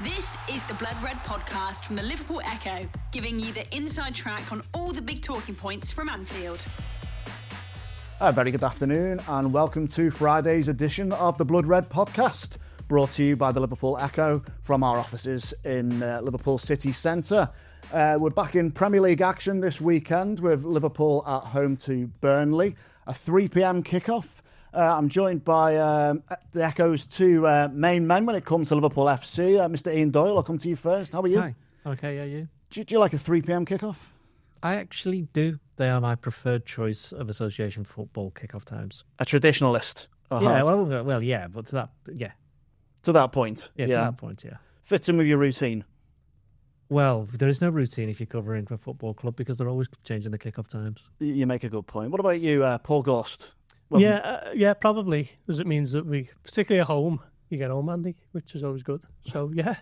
This is the Blood Red podcast from the Liverpool Echo, giving you the inside track on all the big talking points from Anfield. A very good afternoon and welcome to Friday's edition of the Blood Red podcast, brought to you by the Liverpool Echo from our offices in Liverpool city centre. We're back in Premier League action this weekend with Liverpool at home to Burnley, a 3 p.m. kickoff. I'm joined by the Echo's two main men when it comes to Liverpool FC. Mr. Ian Doyle, I'll come to you first. How are you? Hi. Okay, yeah, you? Do you like a 3 p.m. kickoff? I actually do. They are my preferred choice of association football kickoff times. A traditionalist? Yeah, well, yeah, but to that point. Yeah, to that point, yeah. Fits in with your routine? Well, there is no routine if you're covering for a football club because they're always changing the kickoff times. You make a good point. What about you, Paul Gorst? Well, yeah, probably, because it means that we, particularly at home, you get home, Andy, which is always good. So, yeah,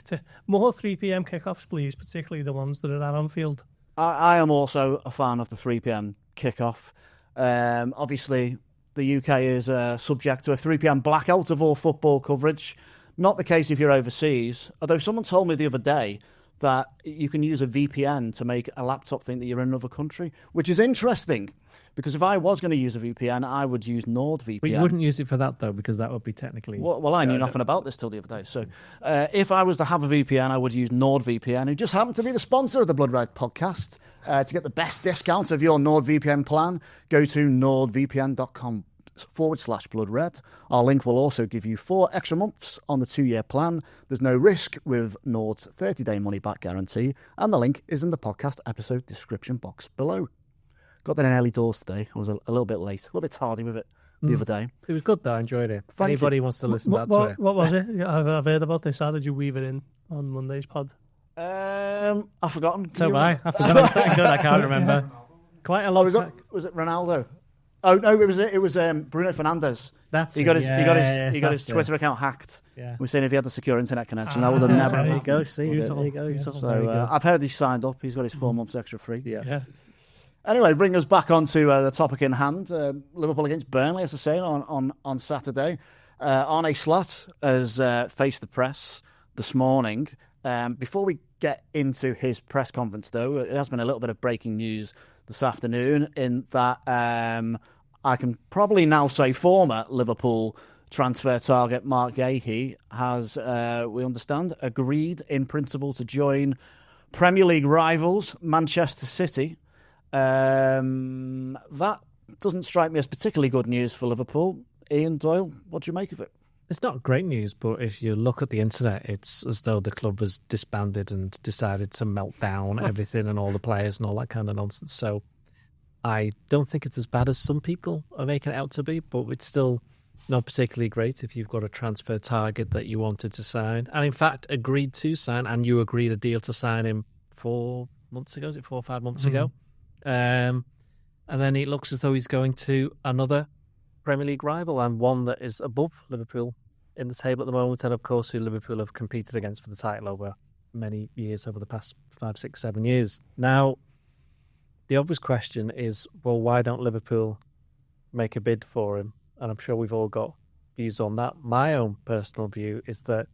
more 3 p.m. kickoffs, please, particularly the ones that are at Anfield. I am also a fan of the 3 p.m. kickoff. Obviously, the UK is subject to a 3 p.m. blackout of all football coverage. Not the case if you're overseas, although someone told me the other day that you can use a VPN to make a laptop think that you're in another country, which is interesting, because if I was going to use a VPN, I would use NordVPN. But you wouldn't use it for that, though, because that would be technically... Well, I knew nothing about this till the other day. So if I was to have a VPN, I would use NordVPN, who just happened to be the sponsor of the Blood Red podcast. To get the best discount of your NordVPN plan, go to nordvpn.com/Blood Red. Our link will also give you 4 extra months on the 2-year plan. There's no risk with Nord's 30-day money-back guarantee, and the link is in the podcast episode description box below. Got there in early doors today. I was a little bit late, a little bit tardy with it the other day. It was good, though. I enjoyed it. If anybody wants to listen back to it. What was it? I've heard about this. How did you weave it in on Monday's pod? I've forgotten. So have I. I forgot it was that good. I can't remember. Quite a lot. Was it Ronaldo? Oh no, it was Bruno Fernandes. He got his Twitter account hacked. Yeah. We're saying if he had a secure internet connection, I would have never. There you go. See, there you go. So I've heard he's signed up. He's got his 4 months extra free. Yeah. Anyway, bring us back onto the topic in hand. Liverpool against Burnley, as I say, on Saturday. Arne Slot has faced the press this morning. Before we get into his press conference, though, it has been a little bit of breaking news this afternoon in that I can probably now say former Liverpool transfer target Marc Guehi has, we understand, agreed in principle to join Premier League rivals Manchester City. That doesn't strike me as particularly good news for Liverpool. Ian Doyle, what do you make of it? It's not great news, but if you look at the internet, it's as though the club has disbanded and decided to melt down everything and all the players and all that kind of nonsense. So I don't think it's as bad as some people are making it out to be, but it's still not particularly great if you've got a transfer target that you wanted to sign and in fact agreed to sign, and you agreed a deal to sign him 4 months ago. Is it 4 or 5 months ago? And then it looks as though he's going to another Premier League rival and one that is above Liverpool in the table at the moment, and of course who Liverpool have competed against for the title over many years, over the past 5, 6, 7 years. Now, the obvious question is, well, why don't Liverpool make a bid for him? And I'm sure we've all got views on that. My own personal view is that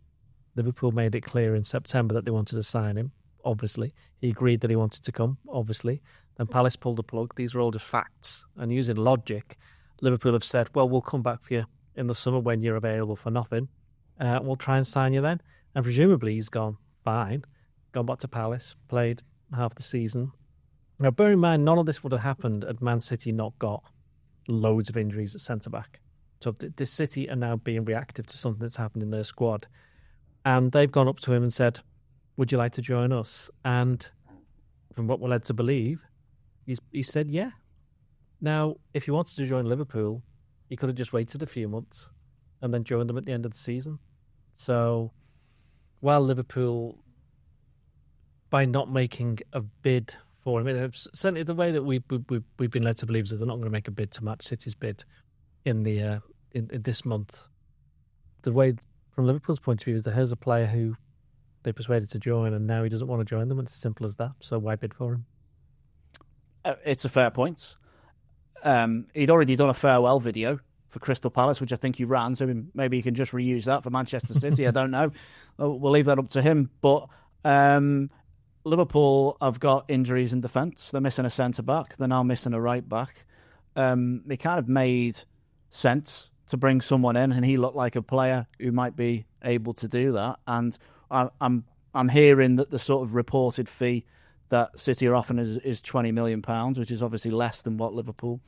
Liverpool made it clear in September that they wanted to sign him, obviously. He agreed that he wanted to come, obviously. Then Palace pulled the plug. These are all just facts. And using logic, Liverpool have said, well, we'll come back for you in the summer when you're available for nothing. We'll try and sign you then. And presumably he's gone fine, gone back to Palace, played half the season. Now, bear in mind, none of this would have happened had Man City not got loads of injuries at centre-back. So the City are now being reactive to something that's happened in their squad. And they've gone up to him and said, would you like to join us? And from what we're led to believe, he said, yeah. Now, if he wanted to join Liverpool, he could have just waited a few months and then joined them at the end of the season. So, while Liverpool, by not making a bid for him, certainly the way that we've been led to believe is that they're not going to make a bid to match City's bid in the in this month. The way, from Liverpool's point of view, is that here's a player who they persuaded to join, and now he doesn't want to join them. It's as simple as that. So why bid for him? It's a fair point. He'd already done a farewell video for Crystal Palace, which I think he ran, so maybe he can just reuse that for Manchester City. I don't know. We'll leave that up to him. But Liverpool have got injuries in defence. They're missing a centre-back. They're now missing a right-back. It kind of made sense to bring someone in, and he looked like a player who might be able to do that. And I'm hearing that the sort of reported fee that City are offering is £20 million, which is obviously less than what Liverpool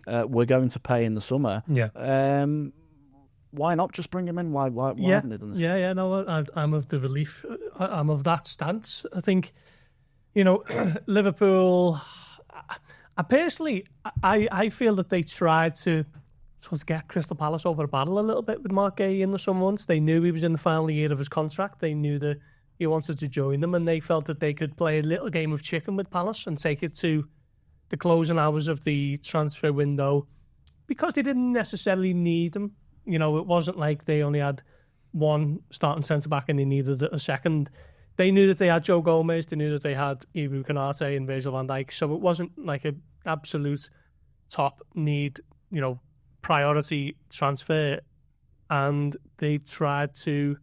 we're going to pay in the summer. Yeah. Why not just bring him in? Why haven't they done this? Yeah. No, I'm of the belief. I'm of that stance. I think, Liverpool. I personally feel that they tried to sort of get Crystal Palace over a battle a little bit with Marc Guehi in the summer months. They knew he was in the final year of his contract. They knew that he wanted to join them, and they felt that they could play a little game of chicken with Palace and take it to the closing hours of the transfer window, because they didn't necessarily need them. It wasn't like they only had one starting centre-back and they needed a second. They knew that they had Joe Gomez, they knew that they had Ibu Konate and Virgil van Dijk, so it wasn't like an absolute top need, priority transfer. And they tried to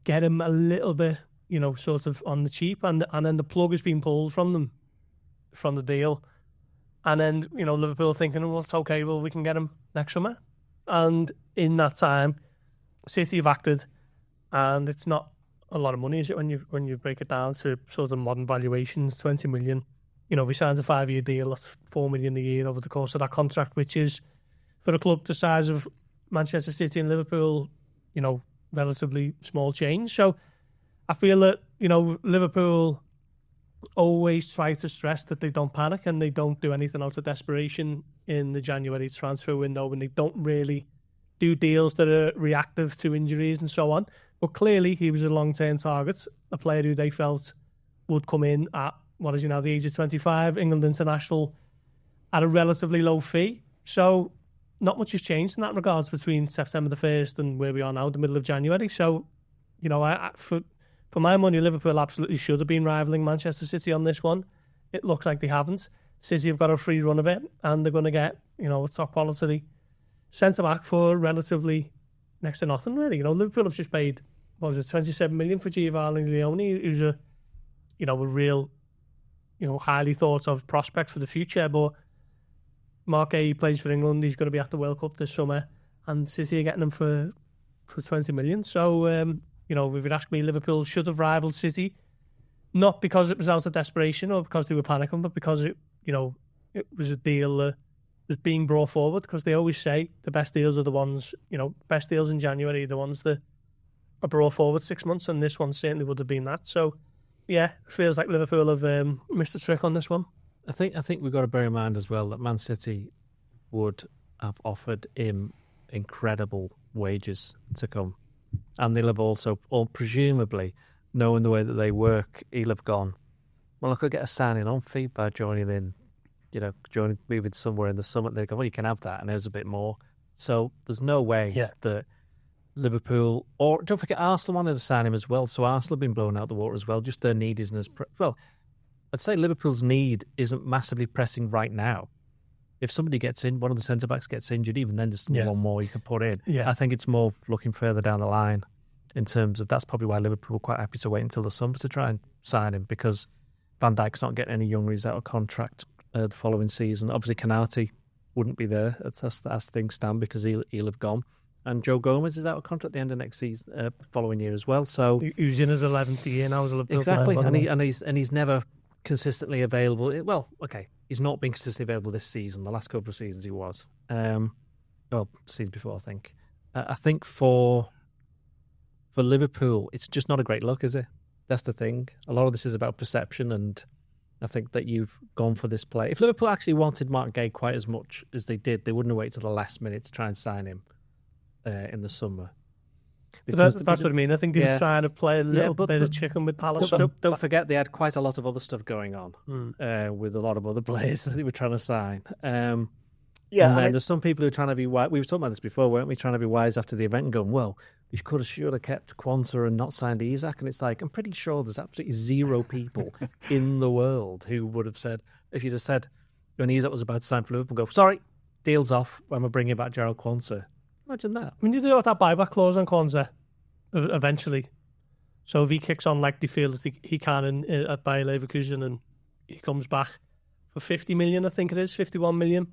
get him a little bit, sort of on the cheap, and then the plug has been pulled from them, from the deal. And then, Liverpool thinking, well, it's okay, we can get him next summer. And in that time, City have acted, and it's not a lot of money, is it, when you break it down to sort of modern valuations? 20 million. We signed a 5-year deal, that's 4 million a year over the course of that contract, which is, for a club the size of Manchester City and Liverpool, relatively small change. So I feel that, Liverpool always try to stress that they don't panic and they don't do anything out of desperation in the January transfer window, and they don't really do deals that are reactive to injuries and so on. But clearly he was a long-term target, a player who they felt would come in at, what is he now, the age of 25, England international, at a relatively low fee. So not much has changed in that regards between September the 1st and where we are now, the middle of January. So, for my money, Liverpool absolutely should have been rivalling Manchester City on this one. It looks like they haven't. City have got a free run of it, and they're going to get, a top quality centre-back for relatively next to nothing, really. Liverpool have just paid, 27 million for Giovanni Leone, who's a real, highly thought of prospect for the future. But Marc Guehi plays for England. He's going to be at the World Cup this summer, and City are getting him for 20 million. So, if you'd ask me, Liverpool should have rivaled City, not because it was out of desperation or because they were panicking, but because it was a deal that was being brought forward. Because they always say the best deals are the ones, best deals in January, the ones that are brought forward 6 months, and this one certainly would have been that. So, yeah, it feels like Liverpool have missed a trick on this one. I think we've got to bear in mind as well that Man City would have offered him incredible wages to come, and they'll have also, or presumably, knowing the way that they work, he'll have gone, well, I could get a signing on fee by joining in, moving somewhere in the summer. They go, well, you can have that, and there's a bit more. So there's no way that Liverpool, or don't forget, Arsenal wanted to sign him as well. So Arsenal have been blown out the water as well. Just their need isn't as well. I'd say Liverpool's need isn't massively pressing right now. If somebody gets in, one of the centre-backs gets injured, even then there's one more you can put in. Yeah. I think it's more looking further down the line in terms of, that's probably why Liverpool were quite happy to wait until the summer to try and sign him, because Van Dijk's not getting any younger. He's out of contract the following season. Obviously, Konate wouldn't be there as things stand, because he'll have gone. And Joe Gomez is out of contract at the end of next season, following year as well. So he's in his 11th year now as a Liverpool exactly, player, and he's never consistently available. Well, okay, he's not been consistently available this season. The last couple of seasons he was. The season before, I think. I think for Liverpool, it's just not a great look, is it? That's the thing. A lot of this is about perception, and I think that you've gone for this play. If Liverpool actually wanted Marc Guehi quite as much as they did, they wouldn't have waited till the last minute to try and sign him in the summer. That's what I mean. I think they were trying to play a little bit of chicken with Palace. Don't forget, they had quite a lot of other stuff going on with a lot of other players that they were trying to sign. And then there's some people who are trying to be wise. We were talking about this before, weren't we? Trying to be wise after the event and going, well, you should have kept Quansah and not signed Isak. And it's like, I'm pretty sure there's absolutely zero people in the world who would have said, if you'd have said, when Isak was about to sign for Liverpool, go, sorry, deal's off when we're bringing back Gerald Quansah. Imagine that. I mean, you do have that buyback clause on Quansah eventually. So if he kicks on like they feel that he can at Bayer Leverkusen and he comes back for 50 million, I think it is, 51 million,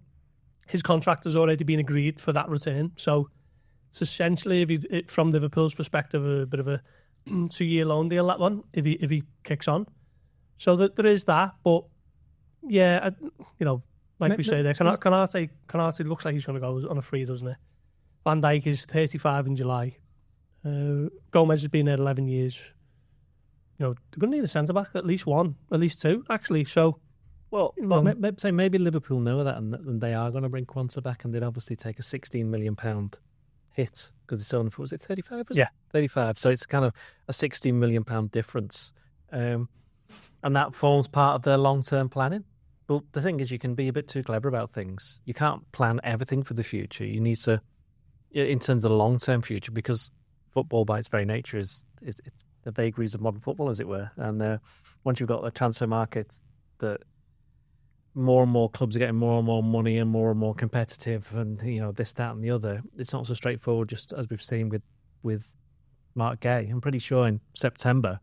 his contract has already been agreed for that return. So it's essentially, from Liverpool's perspective, a bit of a 2-year loan deal, that one, if he kicks on. So that there is that, but yeah, like we say there, Canate looks like he's going to go on a free, doesn't it? Van Dijk is 35 in July. Gomez has been there 11 years. They're going to need a centre-back, at least one, at least two, actually. So, maybe Liverpool know that and they are going to bring Quansah back, and they'd obviously take a £16 million hit because it's only for, was it 35? Yeah. 35. So it's kind of a £16 million difference. And that forms part of their long-term planning. But the thing is, you can be a bit too clever about things. You can't plan everything for the future. You need to, in terms of the long-term future, because football by its very nature is the vagaries of modern football, as it were. And once you've got a transfer market that more and more clubs are getting more and more money and more competitive, and this, that, and the other, it's not so straightforward. Just as we've seen with Marc Guehi, I'm pretty sure in September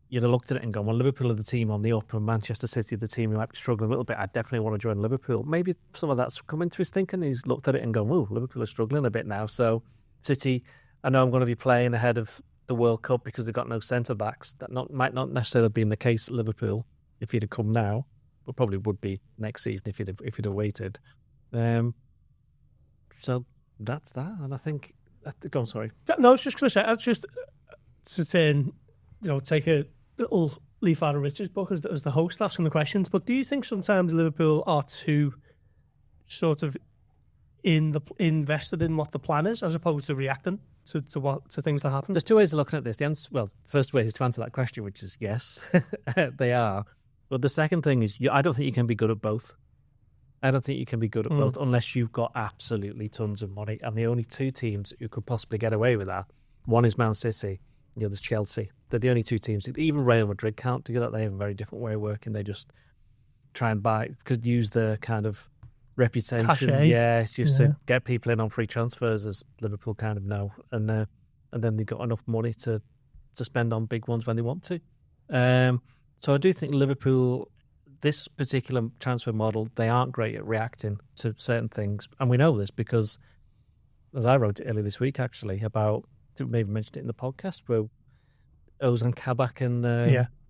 you'd have looked at it and gone, well, Liverpool are the team on the up and Manchester City are the team who might be struggling a little bit. I definitely want to join Liverpool. Maybe some of that's come into his thinking. He's looked at it and gone, oh, Liverpool are struggling a bit now. So City, I know I'm going to be playing ahead of the World Cup because they've got no centre-backs. That might not necessarily have been the case at Liverpool if he'd have come now, but probably would be next season if he'd have waited. So that's that. And I think... Go on, sorry. No, I was just going to say, I've just to turn, take a little leaf out of Richard's book as the host asking the questions, but do you think sometimes Liverpool are too sort of invested in what the plan is as opposed to reacting to things that happen? There's two ways of looking at this. The answer, well, first way is to answer that question, which is yes, they are. But the second thing is, I don't think you can be good at both. I don't think you can be good at both unless you've got absolutely tons of money. And the only two teams who could possibly get away with that, one is Man City, the other's Chelsea. They're the only two teams. Even Real Madrid can't do that. They have a very different way of working. They just try and could use their kind of reputation. Cachet. Yeah, it's just to get people in on free transfers, as Liverpool kind of know. And then they've got enough money to spend on big ones when they want to. So I do think Liverpool, this particular transfer model, they aren't great at reacting to certain things. And we know this because, as I wrote it earlier this week, actually, about, I think we maybe mentioned it in the podcast, where Ozan Kabak and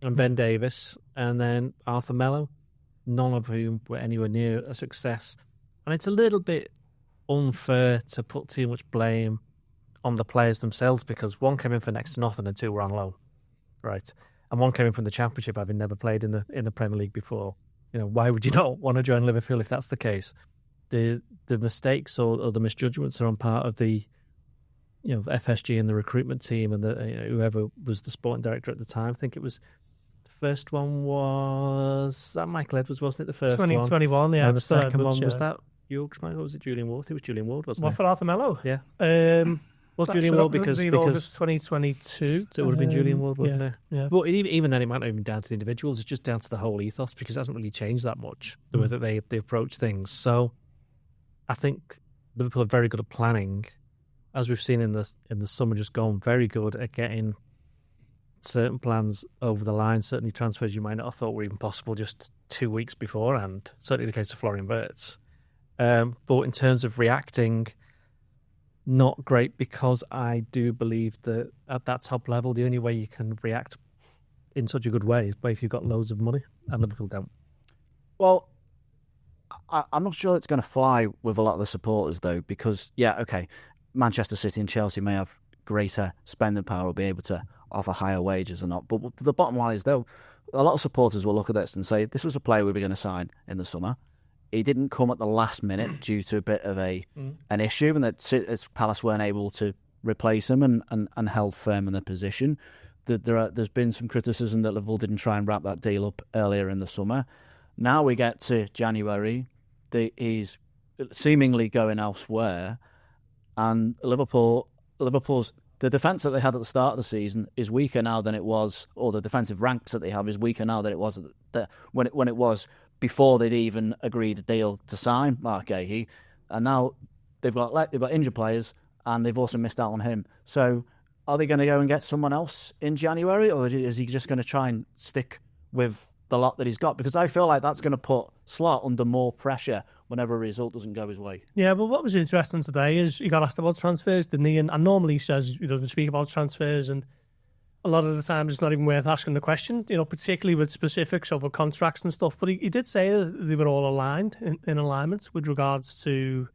Ben Davis, and then Arthur Melo, none of whom were anywhere near a success. And it's a little bit unfair to put too much blame on the players themselves, because one came in for next to nothing and two were on loan, right? And one came in from the Championship, having never played in the Premier League before. Why would you not want to join Liverpool if that's the case? The mistakes or the misjudgments are on part of the FSG and the recruitment team and whoever was the sporting director at the time. I think it was the first one was that Michael Edwards, wasn't it? The first 2021, yeah. And the second one was that Yorkshire, or was it Julian Ward? It was Julian Ward, wasn't it? What, for Arthur Melo? Yeah. Was Julian Ward because August 2022. So it would have been Julian Ward, wouldn't it? Yeah. But even then, it might not even be down to the individuals. It's just down to the whole ethos, because it hasn't really changed that much, the way that they approach things. So I think Liverpool are very good at planning, as we've seen in the summer just gone, very good at getting certain plans over the line, certainly transfers you might not have thought were even possible just 2 weeks beforehand. Certainly the case of Florian Wirtz. But in terms of reacting, not great, because I do believe that at that top level, the only way you can react in such a good way is if you've got loads of money, and Liverpool don't. Well, I'm not sure it's going to fly with a lot of the supporters, though, because, Manchester City and Chelsea may have greater spending power or be able to offer higher wages or not. But the bottom line is, though, a lot of supporters will look at this and say, this was a player we were going to sign in the summer. He didn't come at the last minute due to a bit of an issue, and that Palace weren't able to replace him and held firm in their position. There's been some criticism that Liverpool didn't try and wrap that deal up earlier in the summer. Now we get to January, he's seemingly going elsewhere, and Liverpool's the defence that they had at the start of the season is weaker now than it was, or the defensive ranks that they have is weaker now than it was when it was before they'd even agreed a deal to sign Marc Guehi, and now they've got injured players, and they've also missed out on him. So are they going to go and get someone else in January, or is he just going to try and stick with the lot that he's got? Because I feel like that's going to put Slot under more pressure whenever a result doesn't go his way. Yeah, but what was interesting today is he got asked about transfers, didn't he? And normally he says he doesn't speak about transfers, and a lot of the time it's not even worth asking the question, particularly with specifics over contracts and stuff. But he did say that they were all aligned, in alignment with regards to,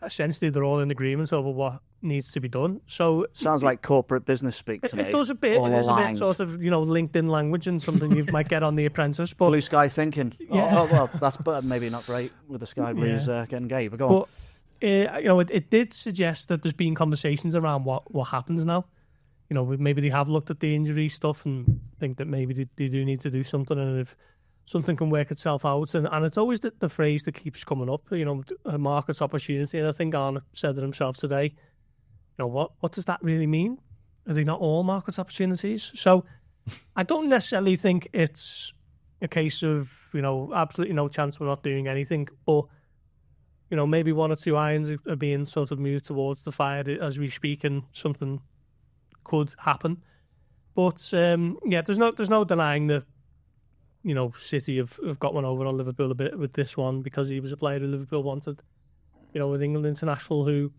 essentially they're all in agreement over what needs to be done. So sounds like corporate business speak to me. It does a bit. It is a bit sort of LinkedIn language and something you might get on The Apprentice. But blue sky thinking. Yeah. Oh well, that's maybe not great with the sky breeze getting gay. But go on. It did suggest that there's been conversations around what happens now. Maybe they have looked at the injury stuff and think that maybe they do need to do something, and if something can work itself out. And it's always the phrase that keeps coming up, a market opportunity. And I think Arne said it himself today. What does that really mean? Are they not all market opportunities? So I don't necessarily think it's a case of, absolutely no chance we're not doing anything. But, maybe one or two irons are being sort of moved towards the fire as we speak, and something could happen. But, there's no denying that, City have got one over on Liverpool a bit with this one, because he was a player who Liverpool wanted. With England international who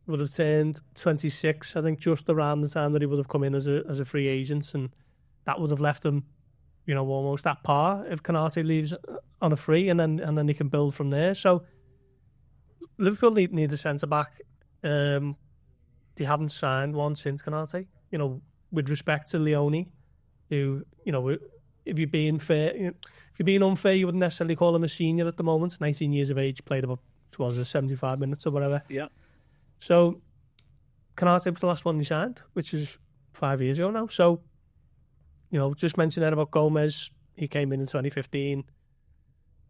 would have turned 26, I think, just around the time that he would have come in as a free agent, and that would have left him, almost at par if Konate leaves on a free, and then he can build from there. So Liverpool need a centre back. They haven't signed one since Konate. With respect to Leone, who if you're being unfair, you wouldn't necessarily call him a senior at the moment. 19 years of age, played about 75 minutes or whatever. Yeah. So, Konate was the last one he signed, which is 5 years ago now. So, just mentioning there about Gomez, he came in 2015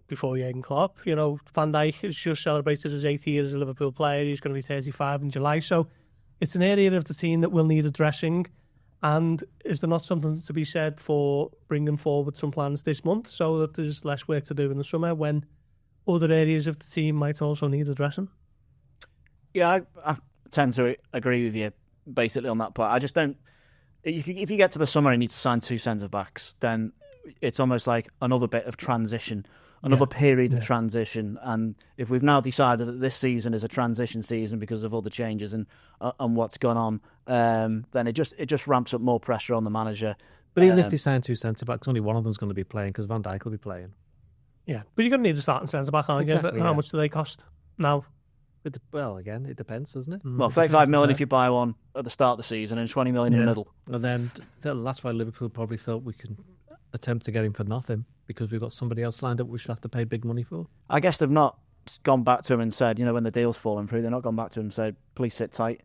before Jurgen Klopp. Van Dijk has just celebrated his 8th year as a Liverpool player. He's going to be 35 in July. So, it's an area of the team that will need addressing. And is there not something to be said for bringing forward some plans this month so that there's less work to do in the summer when other areas of the team might also need addressing? Yeah, I tend to agree with you basically on that part. I just don't. If you get to the summer and you need to sign 2 centre backs, then it's almost like another bit of transition, another period of transition. And if we've now decided that this season is a transition season because of all the changes and what's gone on, then it just ramps up more pressure on the manager. But even if they sign 2 centre backs, only one of them's going to be playing because Van Dijk will be playing. Yeah, but you're going to need a starting centre back, aren't you? How much do they cost now? Well, again, it depends, doesn't it? Well, 35 million if you buy one at the start of the season and 20 million in the middle. And then that's why Liverpool probably thought we could attempt to get him for nothing because we've got somebody else lined up we should have to pay big money for. I guess they've not gone back to him and said, when the deal's falling through, they've not gone back to him and said, please sit tight.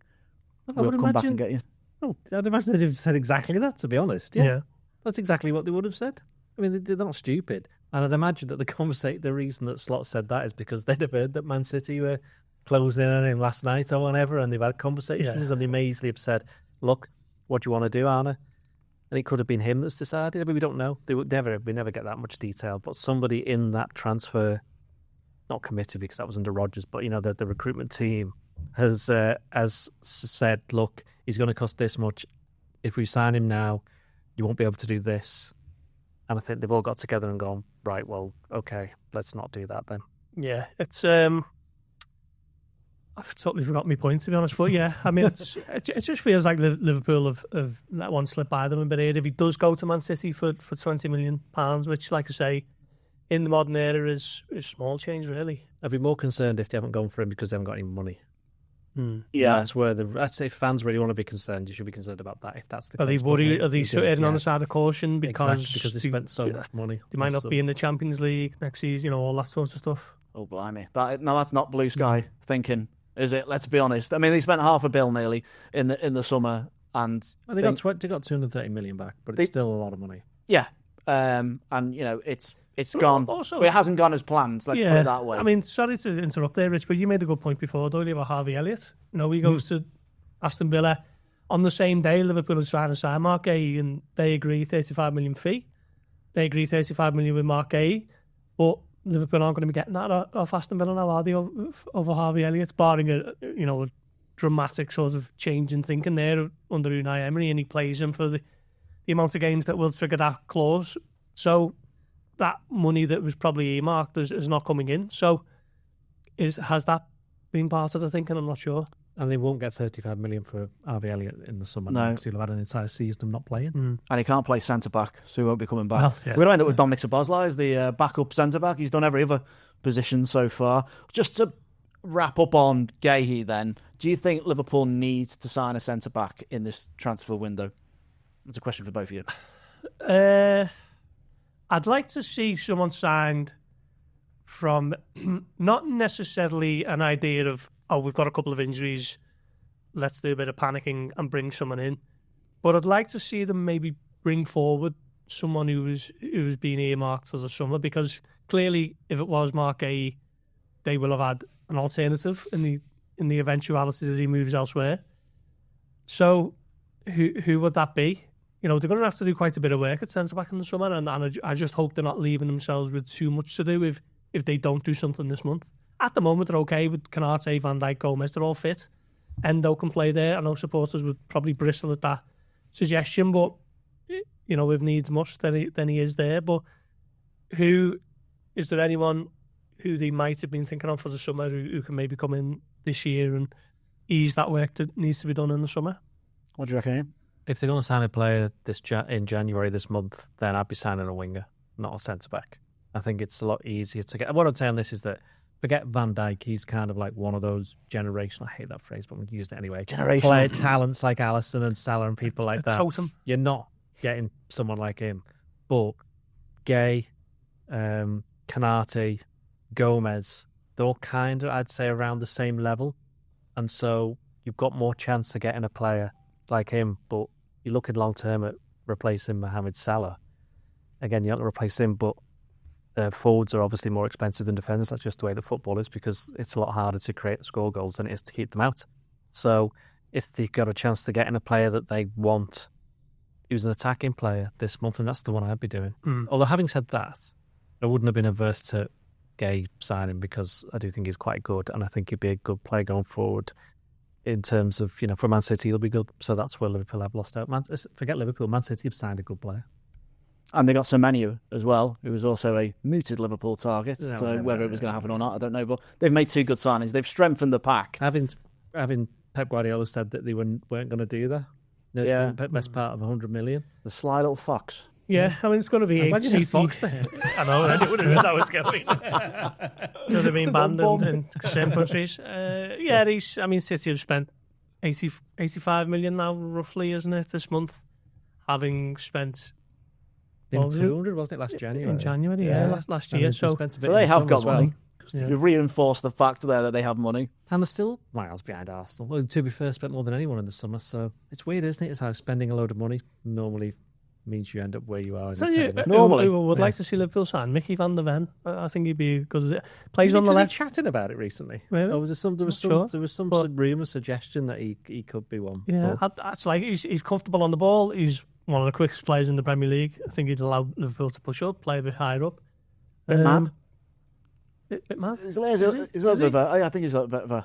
We'll come back and get you. Well, I'd imagine they'd have said exactly that, to be honest. Yeah. That's exactly what they would have said. I mean, they're not stupid. And I'd imagine that the reason that Slot said that is because they'd have heard that Man City were closing in on him last night or whatever, and they've had conversations, and they may easily have said, look, what do you want to do, Arne? And it could have been him that's decided. I mean, we don't know. We never get that much detail. But somebody in that transfer, not committee because that was under Rodgers, but the recruitment team has said, look, he's going to cost this much. If we sign him now, you won't be able to do this. And I think they've all got together and gone, right, well, okay, let's not do that then. Yeah, it's I've totally forgot my point, to be honest. But yeah, I mean, it just feels like Liverpool have let one slip by them a bit here. If he does go to Man City for £20 million, which, like I say, in the modern era is small change, really. I'd be more concerned if they haven't gone for him because they haven't got any money. Yeah, that's where I'd say if fans really want to be concerned, you should be concerned about that. If that's the case, are they sitting on the side of caution because they spent so much money? They might not be in the Champions League next season, all that sort of stuff. Oh blimey, that's not blue sky thinking, is it? Let's be honest. I mean, they spent £500 million nearly in the summer, and they got £230 million back, but it's still a lot of money. Yeah, and it's gone. Also, it hasn't gone as planned. Let's put it that way. I mean, sorry to interrupt there, Rich, but you made a good point before, Doyle, about Harvey Elliott. He goes to Aston Villa on the same day. Liverpool is trying to sign Marc Guehi, and they agree 35 million fee. They agree 35 million with Marc Guehi, But Liverpool aren't going to be getting that off Aston Villa now, are they, over Harvey Elliott, barring a dramatic sort of change in thinking there under Unai Emery, and he plays him for the amount of games that will trigger that clause. So that money that was probably earmarked is not coming in. So has that been part of the thinking? I'm not sure. And they won't get 35 million for Harvey Elliott in the summer. No. Because he'll have had an entire season of not playing. And he can't play centre-back, so he won't be coming back. Well, yeah. We're going to end up with Dominic Szoboszlai as the backup centre-back. He's done every other position so far. Just to wrap up on Guehi then, do you think Liverpool needs to sign a centre-back in this transfer window? That's a question for both of you. I'd like to see someone signed from not necessarily an idea of, we've got a couple of injuries, let's do a bit of panicking and bring someone in. But I'd like to see them maybe bring forward someone who was being earmarked for the summer, because clearly if it was Marc Guehi, they will have had an alternative in the eventuality that he moves elsewhere. So who would that be? They're going to have to do quite a bit of work at centre-back in the summer, and I just hope they're not leaving themselves with too much to do if they don't do something this month. At the moment, they're okay with Canate, Van Dijk, Gomez. They're all fit. Endo can play there. I know supporters would probably bristle at that suggestion, but, if needs must, then he is there. But is there anyone who they might have been thinking of for the summer who can maybe come in this year and ease that work that needs to be done in the summer? What do you reckon, Ian? If they're going to sign a player in January this month, then I'd be signing a winger, not a centre-back. I think it's a lot easier to get. What I'm saying this is that forget Van Dijk, he's kind of like one of those generational, I hate that phrase, but I'm going to use it anyway. Generational. Player talents like Alisson and Salah and people like that. Totem. You're not getting someone like him. But Guehi, Canate, Gomez, they're all kind of, I'd say, around the same level. And so you've got more chance of getting a player like him, but you're looking long term at replacing Mohamed Salah. Again, you're not going to replace him, but forwards are obviously more expensive than defenders. That's just the way the football is, because it's a lot harder to create score goals than it is to keep them out. So if they've got a chance to get in a player that they want, who's an attacking player this month, and that's the one I'd be doing. Although having said that, I wouldn't have been averse to Guehi signing, because I do think he's quite good, and I think he'd be a good player going forward. In terms of, for Man City, he'll be good. So that's where Liverpool have lost out. Forget Liverpool, Man City have signed a good player. And they got Semenyo as well, who was also a mooted Liverpool target. So whether it was going to happen or not, I don't know. But they've made two good signings. They've strengthened the pack. Having Pep Guardiola said that they weren't going to do that. Yeah. Best part of 100 million. The sly little fox. Yeah, I mean, it's going to be Imagine a fox there. I know, I would have that was going. Should have been banned in some countries. City have spent 85 million now, roughly, isn't it, this month? Having spent... 200, wasn't it, last January? In January, last year. So they have got money. Yeah. You've reinforced the fact there that they have money. And they're still miles behind Arsenal. Well, to be fair, spent more than anyone in the summer, so it's weird, isn't it? It's how spending a load of money normally means you end up where you are. Normally. We would like to see Liverpool sign Mickey van der Ven. I think he'd be good. Plays on the left. Chatting about it recently. Really? Or was there was some rumour suggestion that he could be one. Yeah, that's like he's comfortable on the ball. He's one of the quickest players in the Premier League. I think he'd allow Liverpool to push up, play a bit higher up. Bit mad. Bit mad. He's a bit of I think he's got a bit of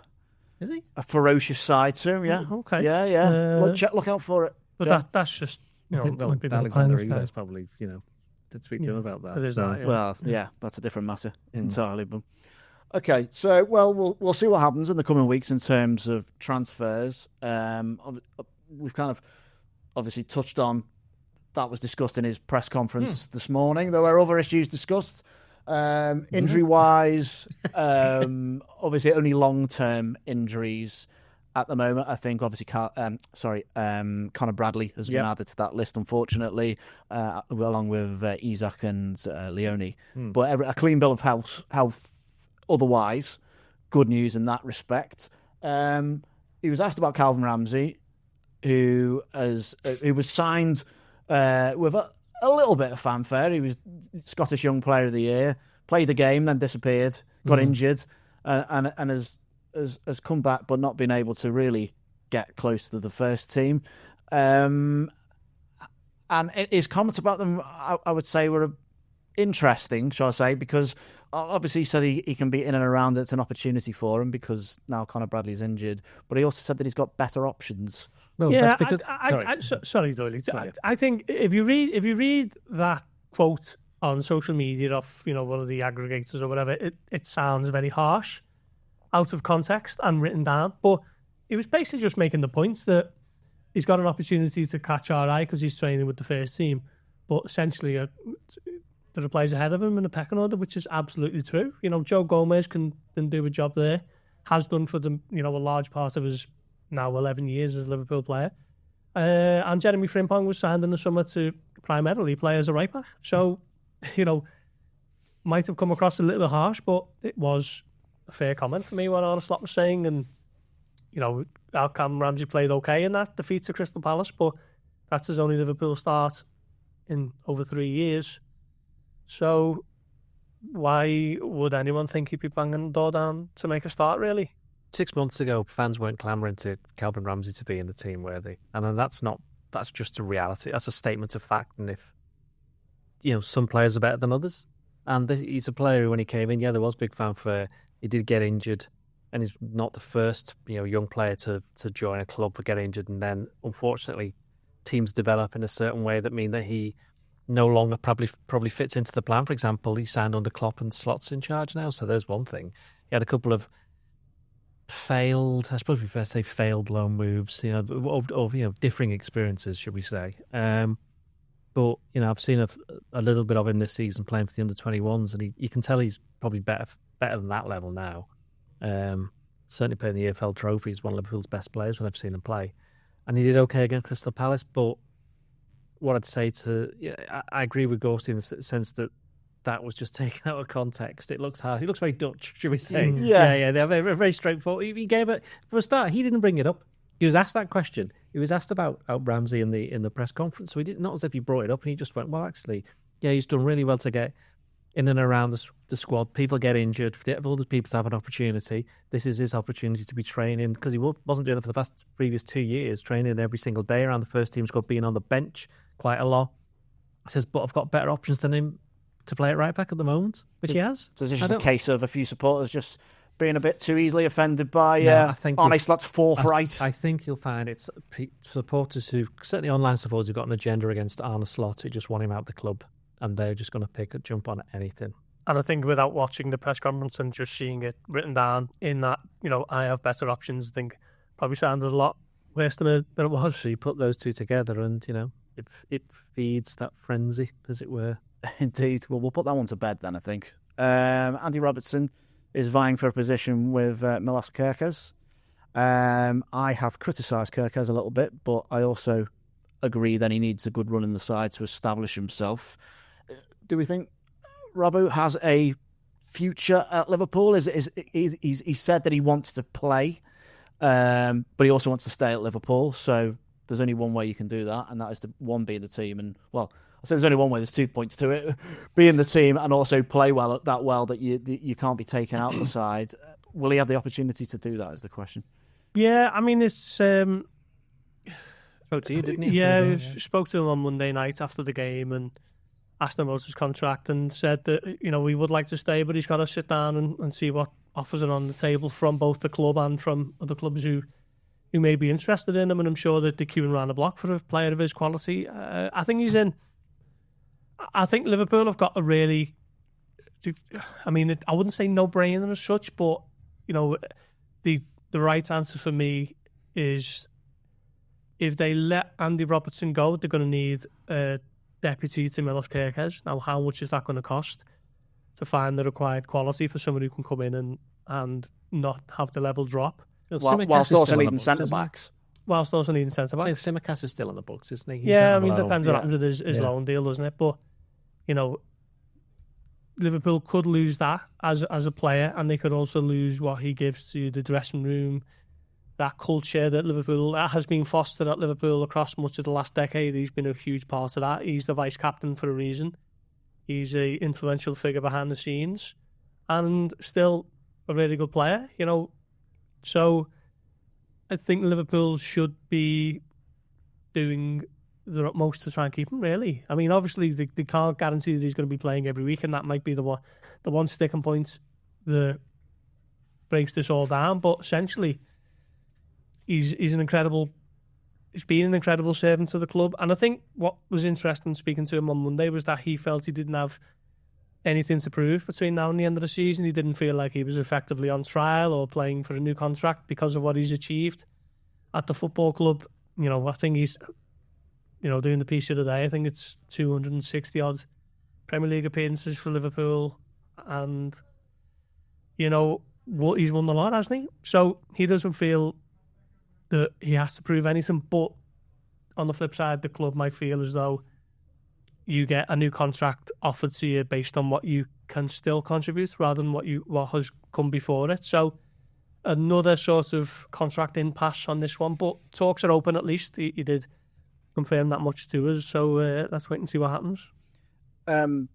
Is he? a ferocious side to him, yeah. Okay. Yeah. Look out for it. But that's just, I think Alexander Isak's probably, to speak to him about that. It is that, yeah. Well, yeah, that's a different matter entirely. But okay, so we'll see what happens in the coming weeks in terms of transfers. We've kind of obviously touched on that was discussed in his press conference this morning. There were other issues discussed. Injury-wise, obviously only long-term injuries at the moment. I think obviously Conor Bradley has been added to that list, unfortunately, along with Isak and Leone. But a clean bill of health otherwise. Good news in that respect. He was asked about Calvin Ramsay, who was signed with a little bit of fanfare. He was Scottish Young Player of the Year, played the game, then disappeared, got injured, and has come back, but not been able to really get close to the first team. And his comments about them, I would say, were interesting, shall I say, because obviously he said he can be in and around. It's an opportunity for him because now Conor Bradley's injured, but he also said that he's got better options. Well, yeah, that's because sorry, Doyle. I think if you read that quote on social media of one of the aggregators or whatever, it sounds very harsh, out of context and written down. But he was basically just making the point that he's got an opportunity to catch our eye because he's training with the first team. But essentially, there are players ahead of him in the pecking order, which is absolutely true. Joe Gomez can do a job there, has done for a large part of his now 11 years as a Liverpool player. And Jeremy Frimpong was signed in the summer to primarily play as a right back. So, might have come across a little bit harsh, but it was a fair comment for me what Arne Slot was saying. And, Cam Ramsay played okay in that defeat to Crystal Palace, but that's his only Liverpool start in over 3 years. So why would anyone think he'd be banging the door down to make a start, really? 6 months ago, fans weren't clamouring to Calvin Ramsay to be in the team, were they? And then that's just a reality. That's a statement of fact. And if, some players are better than others. And he's a player who, when he came in, there was big fanfare. He did get injured. And he's not the first, young player to join a club or get injured. And then, unfortunately, teams develop in a certain way that mean that he no longer probably fits into the plan. For example, he signed under Klopp and Slot's in charge now. So there's one thing. He had a couple of failed loan moves, or differing experiences, should we say. But, I've seen a little bit of him this season playing for the under-21s, and you can tell he's probably better than that level now. Certainly playing the EFL Trophy, he's one of Liverpool's best players when I've seen him play. And he did okay against Crystal Palace, but what I'd say I agree with Gorst in the sense that was just taken out of context. It looks hard. He looks very Dutch, should we say? Yeah. They're very straightforward. He gave it for a start. He didn't bring it up. He was asked that question. He was asked about Ramsay in the press conference, so he didn't, not as if he brought it up, and he just went, "Well, actually, he's done really well to get in and around the squad. People get injured. All the people have an opportunity. This is his opportunity to be training because he wasn't doing it for the previous 2 years, training every single day around the first team squad, being on the bench quite a lot." He says, "But I've got better options than him to play at right back at the moment," which he has. So it's just a case of a few supporters just being a bit too easily offended by Arne Slot's forthright. I think you'll find it's supporters certainly online supporters who've got an agenda against Arne Slot who just want him out of the club, and they're just going to jump on anything. And I think without watching the press conference and just seeing it written down in that, I have better options, I think probably sounded a lot worse than it was. So you put those two together and, it feeds that frenzy, as it were. Indeed. Well, we'll put that one to bed then, I think. Andy Robertson is vying for a position with Milos Kerkez. I have criticised Kerkez a little bit, but I also agree that he needs a good run in the side to establish himself. Do we think Robbo has a future at Liverpool? He's said that he wants to play, but he also wants to stay at Liverpool. So there's only one way you can do that, and that is to, one, be in the team. And, well, I say there's only one way. There's 2 points to it. Be in the team and also play that you can't be taken out of the side. Will he have the opportunity to do that is the question. Yeah, I mean, it's... spoke to you, didn't he? Yeah, spoke to him on Monday night after the game and asked him about his contract and said that, he would like to stay, but he's got to sit down and see what offers are on the table from both the club and from other clubs who may be interested in him. And I'm sure that they're queuing around the block for a player of his quality. I think he's in... I think Liverpool have got a really... I mean, I wouldn't say no-brainer as such, but, the right answer for me is if they let Andy Robertson go, they're going to need a deputy to Milos Kerkez. Now, how much is that going to cost to find the required quality for someone who can come in and not have the level drop? Whilst also needing centre-backs. Whilst also needing centre-backs. So Tsimikas is still on the books, isn't he? I mean, depends what happens with his loan deal, doesn't it? But, Liverpool could lose that as a player, and they could also lose what he gives to the dressing room, that culture that Liverpool has been fostered at Liverpool across much of the last decade. He's been a huge part of that. He's the vice captain for a reason. He's a influential figure behind the scenes, and still a really good player. So I think Liverpool should be doing their utmost to try and keep him, really. I mean, obviously, they can't guarantee that he's going to be playing every week, and that might be the one sticking point that breaks this all down. But essentially, he's been an incredible servant to the club. And I think what was interesting speaking to him on Monday was that he felt he didn't have anything to prove between now and the end of the season. He didn't feel like he was effectively on trial or playing for a new contract because of what he's achieved at the football club. I think he's, doing the piece of the day, I think it's 260 odd Premier League appearances for Liverpool, and he's won a lot, hasn't he? So he doesn't feel that he has to prove anything. But on the flip side, the club might feel as though you get a new contract offered to you based on what you can still contribute rather than what has come before it. So another sort of contract impasse on this one, but talks are open at least. He did confirm that much to us, so let's wait and see what happens. You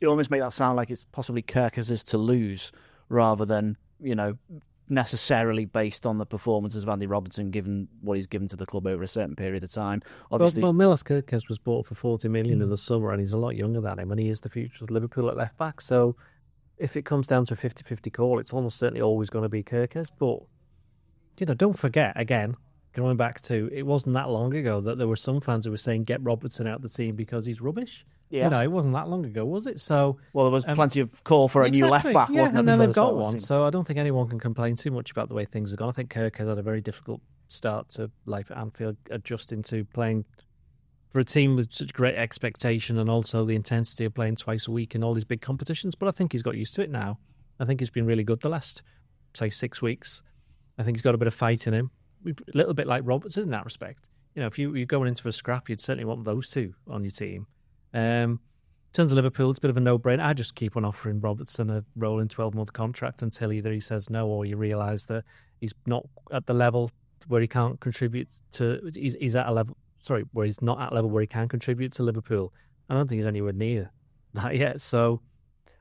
almost make that sound like it's possibly Kirk's to lose rather than, necessarily based on the performances of Andy Robertson, given what he's given to the club over a certain period of time. Obviously, well Milos Kerkez was bought for 40 million in the summer, and he's a lot younger than him, and he is the future of Liverpool at left back. So if it comes down to a 50-50 call, it's almost certainly always going to be Kerkez. But don't forget, again, going back to, it wasn't that long ago that there were some fans who were saying get Robertson out of the team because he's rubbish. Yeah. It wasn't that long ago, was it? So there was plenty of call for a new left back, wasn't there? And then they've got one, so I don't think anyone can complain too much about the way things have gone. I think Kirk has had a very difficult start to life at Anfield, adjusting to playing for a team with such great expectation and also the intensity of playing twice a week in all these big competitions. But I think he's got used to it now. I think he's been really good the last, say, 6 weeks. I think he's got a bit of fight in him. A little bit like Robertson in that respect. If you're going into a scrap, you'd certainly want those two on your team. In terms of Liverpool, it's a bit of a no-brainer. I just keep on offering Robertson a rolling 12-month contract until either he says no or you realise that he's not at the level where he can't contribute to. He's at a level, where he's not at a level where he can contribute to Liverpool. I don't think he's anywhere near that yet. So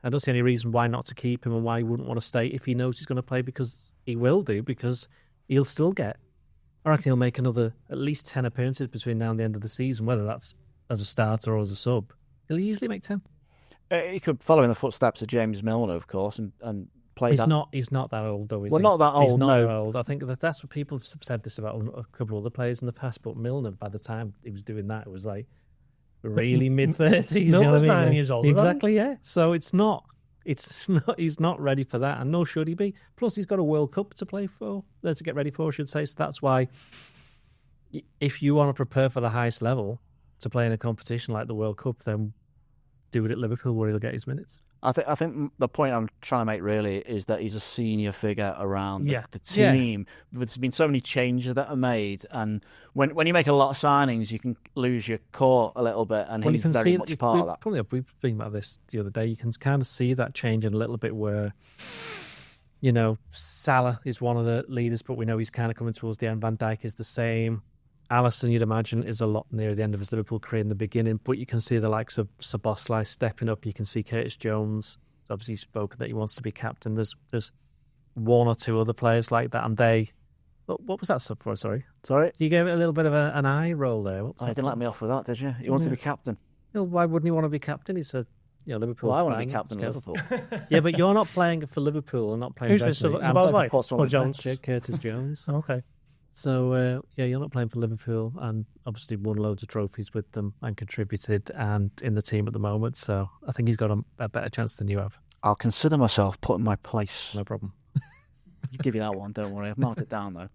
I don't see any reason why not to keep him and why he wouldn't want to stay if he knows he's going to play, because he will do, because he'll still get. I reckon he'll make another at least 10 appearances between now and the end of the season, whether that's as a starter or as a sub. He'll easily make 10. He could follow in the footsteps of James Milner, of course, and play he's that. He's not that old, though, is he? Not that old, he's not no. that old. I think that's what people have said this about a couple of other players in the past, but Milner, by the time he was doing that, it was like really mid-30s. Milner's 9 years old. Exactly, yeah. So he's not ready for that, and nor should he be. Plus, he's got a World Cup to play for, to get ready for, I should say. So that's why, if you want to prepare for the highest level to play in a competition like the World Cup, then do it at Liverpool where he'll get his minutes. I think the point I'm trying to make really is that he's a senior figure around the team. Yeah. There's been so many changes that are made, and when you make a lot of signings, you can lose your core a little bit, and he's very much part of that. Probably we've been about this the other day. You can kind of see that changing a little bit where, Salah is one of the leaders, but we know he's kind of coming towards the end. Van Dijk is the same. Alisson, you'd imagine, is a lot near the end of his Liverpool career in the beginning, but you can see the likes of Szoboszlai stepping up. You can see Curtis Jones. Obviously spoken that he wants to be captain. There's one or two other players like that, and they... What was that sub for? Sorry? You gave it a little bit of an eye roll there. You didn't let me off with that, did you? He wants to be captain. Well, why wouldn't he want to be captain? He said, Liverpool... Well, I want to be captain of Liverpool. Yeah, but you're not playing for Liverpool and not playing... Who's this? Szoboszlai? Or Jones? Curtis Jones. Okay. So, you're not playing for Liverpool, and obviously won loads of trophies with them and contributed and in the team at the moment. So I think he's got a better chance than you have. I'll consider myself put in my place. No problem. I'll give you that one, don't worry. I've marked it down, though.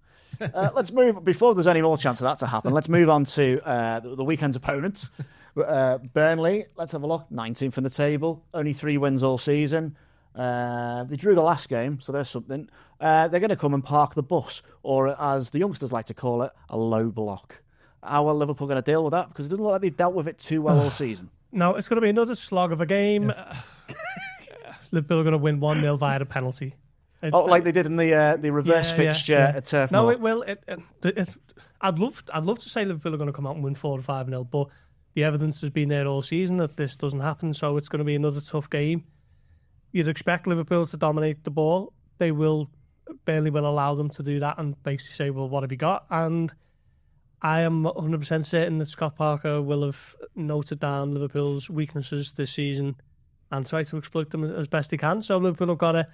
Let's move, before there's any more chance of that to happen, let's move on to the weekend's opponent. Burnley, let's have a look. 19th in the table, only 3 wins all season. They drew the last game, so there's something. They're going to come and park the bus, or as the youngsters like to call it, a low block. How are Liverpool going to deal with that? Because it doesn't look like they've dealt with it too well all season. No, it's going to be another slog of a game. Yeah. Liverpool are going to win 1-0 via a penalty. Like they did in the reverse fixture at Turf Moor. No, it will. I'd love to say Liverpool are going to come out and win 4-5-0, but the evidence has been there all season that this doesn't happen. So it's going to be another tough game. You'd expect Liverpool to dominate the ball. Burnley will allow them to do that and basically say, well, what have you got? And I am 100% certain that Scott Parker will have noted down Liverpool's weaknesses this season and try to exploit them as best he can. So Liverpool have got to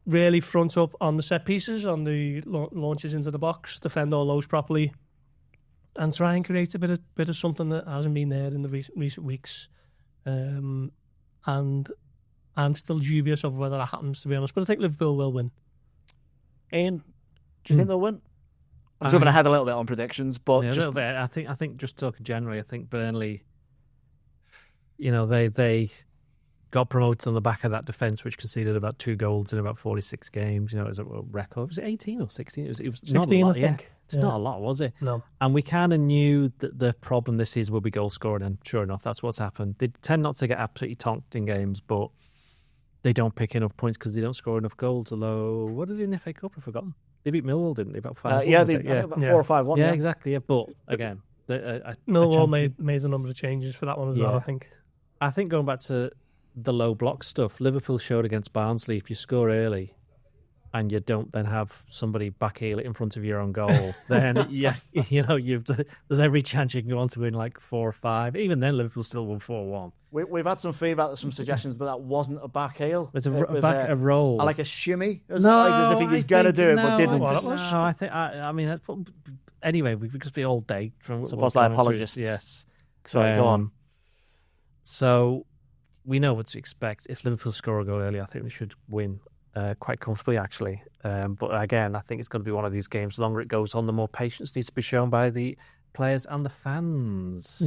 really front up on the set pieces, on the launches into the box, defend all those properly, and try and create a bit of something that hasn't been there in the recent weeks. And I'm still dubious of whether that happens, to be honest. But I think Liverpool will win. Ian, do you think they'll win? I'm jumping ahead a little bit on predictions, but yeah, just... a little bit. I think just talking generally, I think Burnley, they got promoted on the back of that defence, which conceded about 2 goals in about 46 games. It was a record. Was it 18 or 16? It was 16, not a lot, I think. It's not a lot, was it? No. And we kind of knew that the problem this season would be goal scoring, and sure enough, that's what's happened. They tend not to get absolutely tonked in games, but they don't pick enough points because they don't score enough goals. Although, what did they in the FA Cup? I've forgotten. They beat Millwall, didn't they? About 5-1. About 4 or 5-1. Yeah, exactly. Yeah. But again, Millwall made a number of changes for that one as well, I think. I think going back to the low block stuff, Liverpool showed against Barnsley, if you score early and you don't then have somebody backheel it in front of your own goal, then there's every chance you can go on to win like 4 or 5. Even then, Liverpool still won 4-1. We've had some feedback, some suggestions that wasn't a back heel. It was a roll. Like a shimmy. No, as if he was going to do it, but didn't. No, I think. Anyway, we could be all day from. Suppose I apologise. Yes. Sorry, go on. So we know what to expect. If Liverpool score a goal early, I think we should win quite comfortably, actually. But again, I think it's going to be one of these games. The longer it goes on, the more patience needs to be shown by the players and the fans.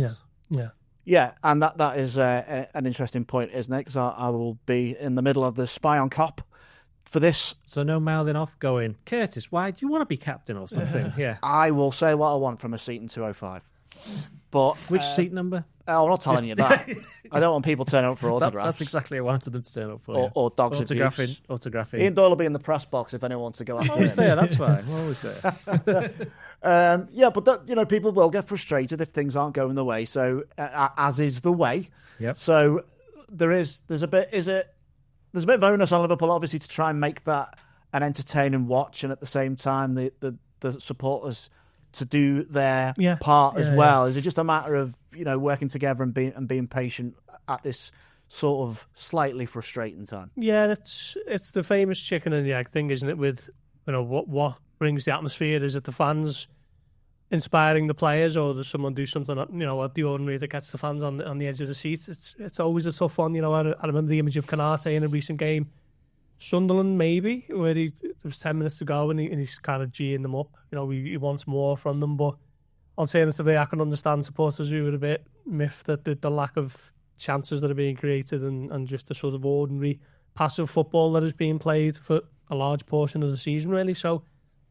Yeah, and that is an interesting point, isn't it? Because I will be in the middle of the Spy on Cop for this. So no mouthing off going, Curtis, why do you want to be captain or something? Yeah. I will say what I want from a seat in 205. But which seat number? I'm not telling you that. I don't want people turning up for autographs. That's exactly what I wanted them to turn up for. Or dogs autographing. Ian Doyle will be in the press box if anyone wants to go after him. Always there, that's fine. We're always there. But people will get frustrated if things aren't going the way. So, as is the way. Yep. So there's a bit of onus on Liverpool, obviously, to try and make that an entertaining watch, and at the same time, the supporters to do their part as well. Is it just a matter of working together and being patient at this sort of slightly frustrating time? Yeah, it's the famous chicken and the egg thing, isn't it? With what brings the atmosphere? Is it the fans inspiring the players, or does someone do something at the ordinary that gets the fans on the edge of the seats? It's always a tough one. I remember the image of Canate in a recent game, Sunderland maybe, where there was 10 minutes to go and he's kind of geeing them up. He wants more from them, but alternatively, I can understand supporters who are a bit miffed at the lack of chances that are being created and just the sort of ordinary passive football that is being played for a large portion of the season, really. So,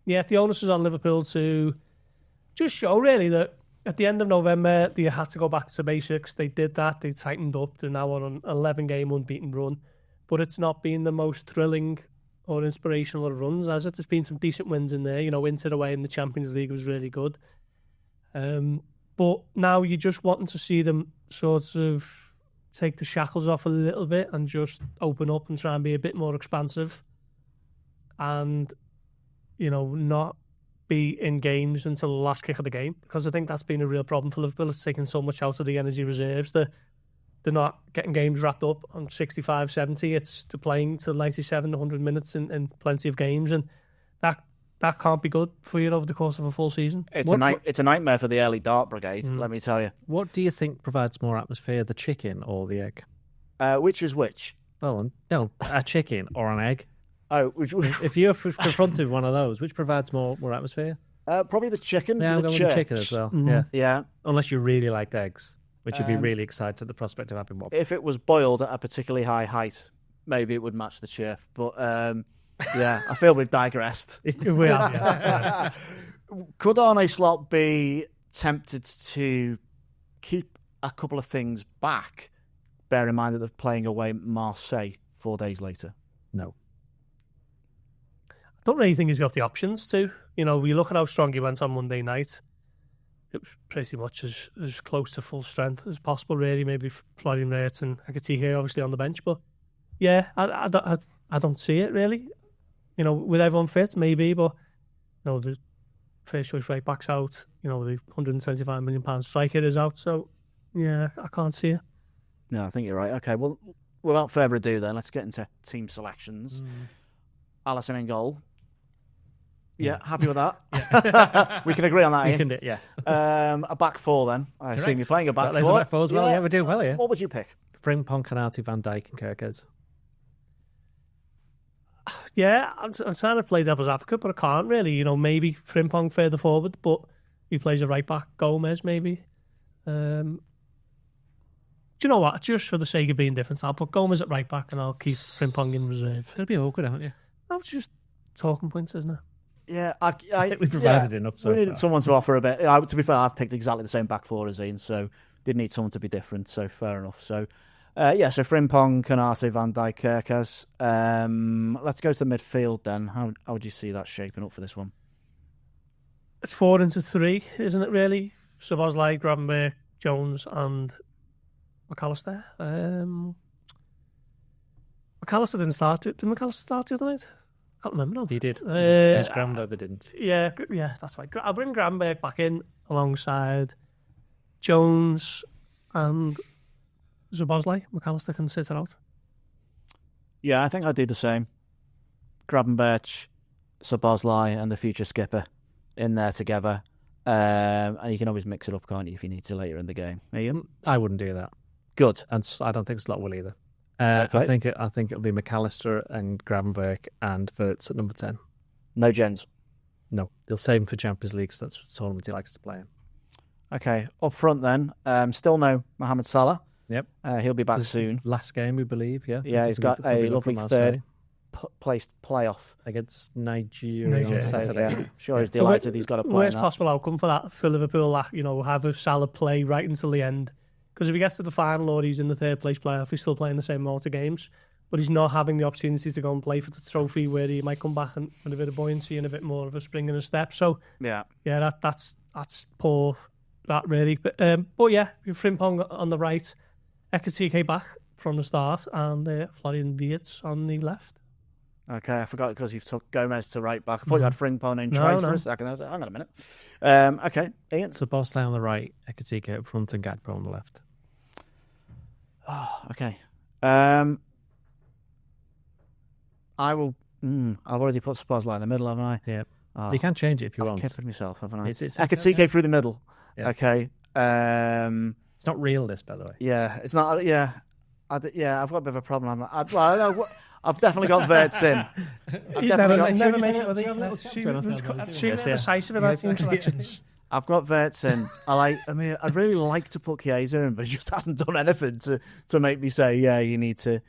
yeah, the onus is on Liverpool to just show, really, that at the end of November, they had to go back to basics. They did that. They tightened up. They're now on an 11-game unbeaten run. But it's not been the most thrilling or inspirational runs, has it? There's been some decent wins in there. Inter away in the Champions League was really good. But now you're just wanting to see them sort of take the shackles off a little bit and just open up and try and be a bit more expansive. And, not be in games until the last kick of the game. Because I think that's been a real problem for Liverpool. It's taken so much out of the energy reserves that they're not getting games wrapped up on 65, 70. It's to playing to 97, 100 minutes in plenty of games. And that can't be good for you over the course of a full season. It's a nightmare for the early dart brigade, let me tell you. What do you think provides more atmosphere, the chicken or the egg? Which is which? Well, no, a chicken or an egg. Oh, if you're confronted with one of those, which provides more atmosphere? Probably the chicken. Yeah, I'm going with the chicken as well. Mm-hmm. Yeah. Unless you really liked eggs, which would be really excited at the prospect of having one. If it was boiled at a particularly high height, maybe it would match the chirp. But I feel we've digressed. We have, yeah. Could Arne Slot be tempted to keep a couple of things back, bear in mind that they're playing away Marseille 4 days later? No. I don't really think he's got the options to. We look at how strong he went on Monday night. It was pretty much as close to full strength as possible, really. Maybe Florian Wirtz and Ekitike obviously on the bench. But, yeah, I don't see it, really. With everyone fit, maybe. But, first choice right back's out. The £125 million striker is out. So, yeah, I can't see it. No, I think you're right. Okay, well, without further ado then, let's get into team selections. Alisson in goal. Yeah, happy with that. Yeah. We can agree on that, Ian. We can do, yeah. A back four then. I assume you're playing a back There's four. a back four as well. Yeah, we're doing well here. What would you pick? Frimpong, Konate, Van Dijk and Kerkers. Yeah, I'm trying to play devil's advocate, but I can't really. Maybe Frimpong further forward, but he plays a right back. Gomez, maybe. Do you know what? Just for the sake of being different, I'll put Gomez at right back and I'll keep Frimpong in reserve. It'll be awkward, haven't you? That's just talking points, isn't it? Yeah, I think we provided enough so we needed far. someone to offer a bit. To be fair, I've picked exactly the same back four as Ian, so did need someone to be different, so fair enough. So, so Frimpong, Konate, Van Dijk, Kerkers. Let's go to the midfield then. How would you see that shaping up for this one? It's 4-3, isn't it, really? Szoboszlai, Gravenberch, Jones and McAllister. McAllister didn't start. Did McAllister start the other night? I can't remember. No. He did. Gravenberch didn't. Yeah, that's right. I'll bring Gravenberch back in alongside Jones and Szoboszlai. McAllister can sit it out. Yeah, I think I'd do the same. Gravenberch, Szoboszlai and the future skipper in there together. And you can always mix it up, can't you, if you need to later in the game. Ian? I wouldn't do that. Good. And I don't think Slot will either. Okay. I think it'll be McAllister and Gravenberch and Wirtz at number 10. No Jens. No, they'll save him for Champions League because that's the tournament he likes to play in. Okay, up front then. Still no Mohamed Salah. Yep. He'll be back soon. Last game, we believe, yeah. Yeah, he's got a lovely third placed playoff against Nigeria on Saturday. Yeah. Sure, he's delighted he's got a play. Worst possible outcome for that for Liverpool, have Salah play right until the end. Because if he gets to the final or he's in the third place playoff, he's still playing the same amount of games, but he's not having the opportunity to go and play for the trophy where he might come back and with a bit of buoyancy and a bit more of a spring in a step. So that's poor. That really, but yeah, Frimpong on the right, Ekitike back from the start, and Florian Wirtz on the left. Okay, I forgot because you've took Gomez to right back. I thought you had Frimpong in twice for a second. I was like, hang on a minute. Okay, Ian. So Szoboszlai on the right, Ekitike up front, and Gakpo on the left. Oh, okay. I will. I've already put Szoboszlai in the middle, haven't I? Yeah. You can change it if you want. I've kipped myself, haven't I? It's Ekitike through the middle. Yeah. Okay. It's not real, this, by the way. Yeah, it's not. Yeah, I've got a bit of a problem. I've definitely got Wirtz in. I've got Wirtz in. I'd really like to put Chiesa in, but he just hasn't done anything to make me say, yeah, you need to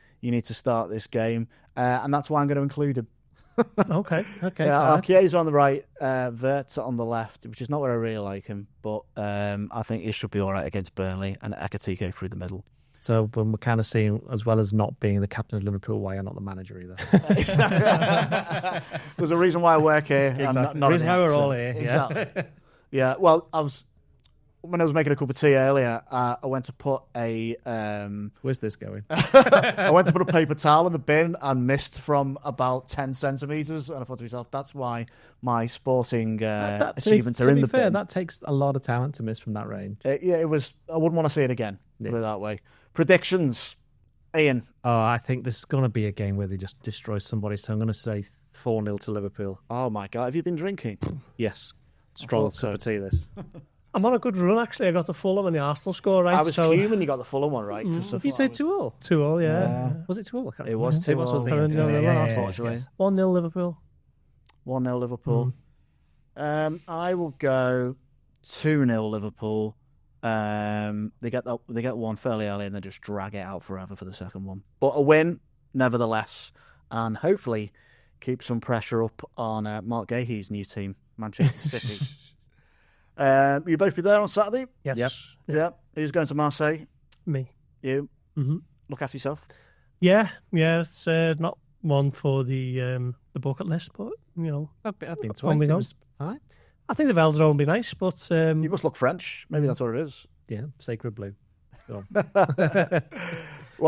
start this game, and that's why I'm going to include him. Okay. Yeah, Chiesa on the right, Wirtz on the left, which is not where I really like him, but I think he should be all right against Burnley, and Ekitike through the middle. So we're kind of seeing, as well as not being the captain of Liverpool, why you're not the manager either. There's a reason why I work here. Exactly. Not reason why we're all here. Exactly. Yeah. Well, when I was making a cup of tea earlier, I went to put a. Where's this going? I went to put a paper towel in the bin and missed from about 10 centimetres, and I thought to myself, that's why my sporting achievements are in the bin. To be fair, that takes a lot of talent to miss from that range. It was. I wouldn't want to see it again. Put it that way. Predictions, Ian. Oh, I think this is going to be a game where they just destroy somebody. So I'm going to say 4-0 to Liverpool. Oh my God, have you been drinking? Yes. Strong cup of tea, this. I'm on a good run, actually. I got the Fulham and the Arsenal score right. I was fuming you got the Fulham one right. Did you say 2-0? 2-0, yeah. Was it 2-0? It was 2-0. It was 2-0, unfortunately. 1-0 Liverpool. 1-0 Liverpool. I will go 2-0 Liverpool. They get one fairly early and then just drag it out forever for the second one. But a win, nevertheless, and hopefully keep some pressure up on Marc Guehi's new team, Manchester City. You both be there on Saturday? Yes. Yep. Who's going to Marseille? Me. You? Mm-hmm. Look after yourself? Yeah. It's not one for the bucket list, but, I've been twice. It was fine. I think the Velodrome will be nice, but... You must look French. Maybe that's what it is. Yeah, sacred blue. Well,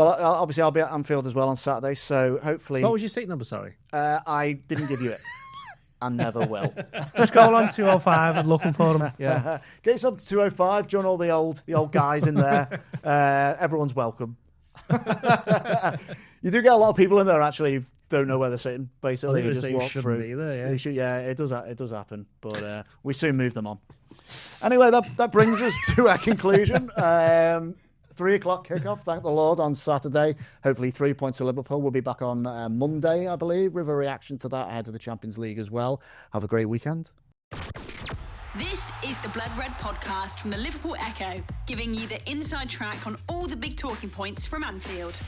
obviously I'll be at Anfield as well on Saturday, so hopefully... What was your seat number, sorry? I didn't give you it. and never will. Just going on 205 and looking for them. Yeah. Get us up to 205. Join all the old guys in there. Everyone's welcome. You do get a lot of people in there actually who don't know where they're sitting. Basically, you just walk through. Be there, yeah, it does happen, but we soon move them on. Anyway, that brings us to a conclusion. 3 o'clock kickoff, thank the Lord, on Saturday. Hopefully 3 points to Liverpool. We'll be back on Monday, I believe, with a reaction to that ahead of the Champions League as well. Have a great weekend. This is the Blood Red podcast from the Liverpool Echo, giving you the inside track on all the big talking points from Anfield.